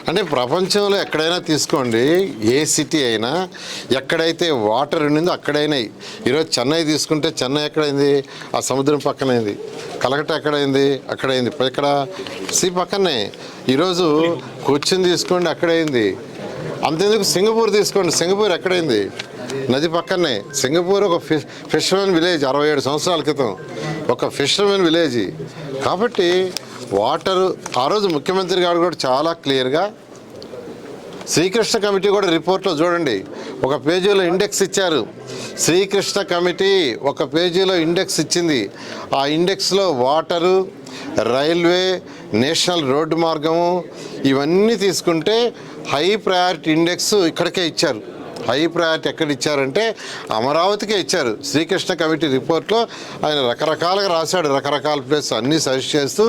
అంటే ప్రపంచంలో ఎక్కడైనా తీసుకోండి, ఏ సిటీ అయినా ఎక్కడైతే వాటర్ ఉండిందో అక్కడైనా. ఈరోజు చెన్నై తీసుకుంటే చెన్నై ఎక్కడైంది? ఆ సముద్రం పక్కనైంది. కలకట్ట ఎక్కడైంది? అక్కడైంది. ఇక్కడ సీ పక్కనే. ఈరోజు కొచ్చిన్ తీసుకోండి, అక్కడైంది. అంతేందుకు సింగపూర్ తీసుకోండి, సింగపూర్ ఎక్కడైంది? నది పక్కనే. సింగపూర్ ఒక ఫిషర్మెన్ విలేజ్ 67 సంవత్సరాల క్రితం ఒక ఫిషర్మెన్ విలేజ్. కాబట్టి వాటరు ఆ రోజు ముఖ్యమంత్రి గారు కూడా చాలా క్లియర్గా, శ్రీకృష్ణ కమిటీ కూడా రిపోర్ట్లో చూడండి, ఒక పేజీలో ఇండెక్స్ ఇచ్చారు. శ్రీకృష్ణ కమిటీ ఒక పేజీలో ఇండెక్స్ ఇచ్చింది. ఆ ఇండెక్స్లో వాటరు, రైల్వే, నేషనల్ రోడ్డు మార్గము ఇవన్నీ తీసుకుంటే హై ప్రయారిటీ ఇండెక్స్ ఇక్కడికే ఇచ్చారు. హై ప్రయారిటీ ఎక్కడ ఇచ్చారంటే అమరావతికే ఇచ్చారు. శ్రీకృష్ణ కమిటీ రిపోర్ట్లో ఆయన రకరకాలుగా రాశాడు, రకరకాల ప్లేస్ అన్నీ సజెస్ట్ చేస్తూ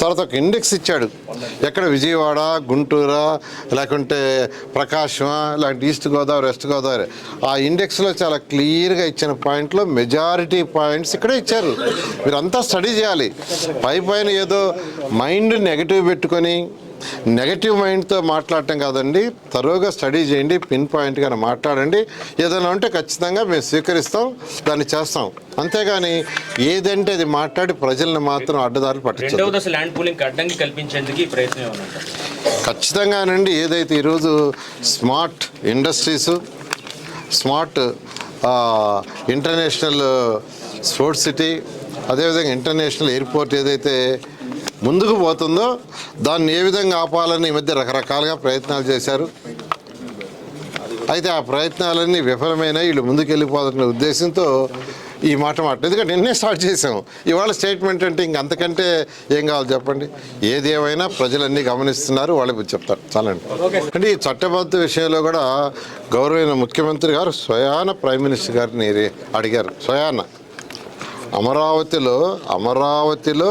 తర్వాత ఒక ఇండెక్స్ ఇచ్చాడు. ఎక్కడ విజయవాడ, గుంటూరా, లేకుంటే ప్రకాశమా, లేకుంటే ఈస్ట్ గోదావరి, వెస్ట్ గోదావరి, ఆ ఇండెక్స్లో చాలా క్లియర్గా ఇచ్చిన పాయింట్లో మెజారిటీ పాయింట్స్ ఇక్కడే ఇచ్చారు. మీరంతా స్టడీ చేయాలి. పైన ఏదో మైండ్ నెగటివ్ పెట్టుకొని నెగటివ్ మైండ్తో మాట్లాడటం కాదండి. తరోగా స్టడీ చేయండి, పిన్ పాయింట్గా మాట్లాడండి. ఏదైనా ఉంటే ఖచ్చితంగా మేము స్వీకరిస్తాం, దాన్ని చేస్తాం. అంతేగాని ఏదంటే అది మాట్లాడి ప్రజలను మాత్రం అడ్డదారులు పట్టించారు. ఖచ్చితంగానండి. ఏదైతే ఈరోజు smart industries, smart international sports city, అదేవిధంగా ఇంటర్నేషనల్ ఎయిర్పోర్ట్ ఏదైతే ముందుకు పోతుందో దాన్ని ఏ విధంగా ఆపాలని ఈ మధ్య రకరకాలుగా ప్రయత్నాలు చేశారు. అయితే ఆ ప్రయత్నాలన్నీ విఫలమైన వీళ్ళు ముందుకు వెళ్ళిపోతున్న ఉద్దేశంతో ఈ మాట ఎందుకంటే నిన్నే స్టార్ట్ చేసాం. ఇవాళ స్టేట్మెంట్ అంటే ఇంకంతకంటే ఏం కావాలి చెప్పండి. ఏదేమైనా ప్రజలన్నీ గమనిస్తున్నారు, వాళ్ళకి చెప్తారు చాలండి. అంటే ఈ చట్టబద్ధ విషయంలో కూడా గౌరవైన ముఖ్యమంత్రి గారు స్వయాన ప్రైమ్ మినిస్టర్ గారిని అడిగారు. స్వయాన అమరావతిలో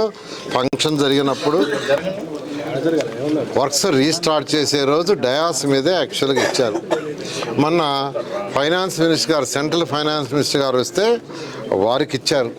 ఫంక్షన్ జరిగినప్పుడు వర్క్స్ రీస్టార్ట్ చేసే రోజు డయాస్ మీదే యాక్చువల్గా ఇచ్చారు. మొన్న ఫైనాన్స్ మినిస్టర్ గారు, సెంట్రల్ ఫైనాన్స్ మినిస్టర్ గారు వస్తే వారికి ఇచ్చారు.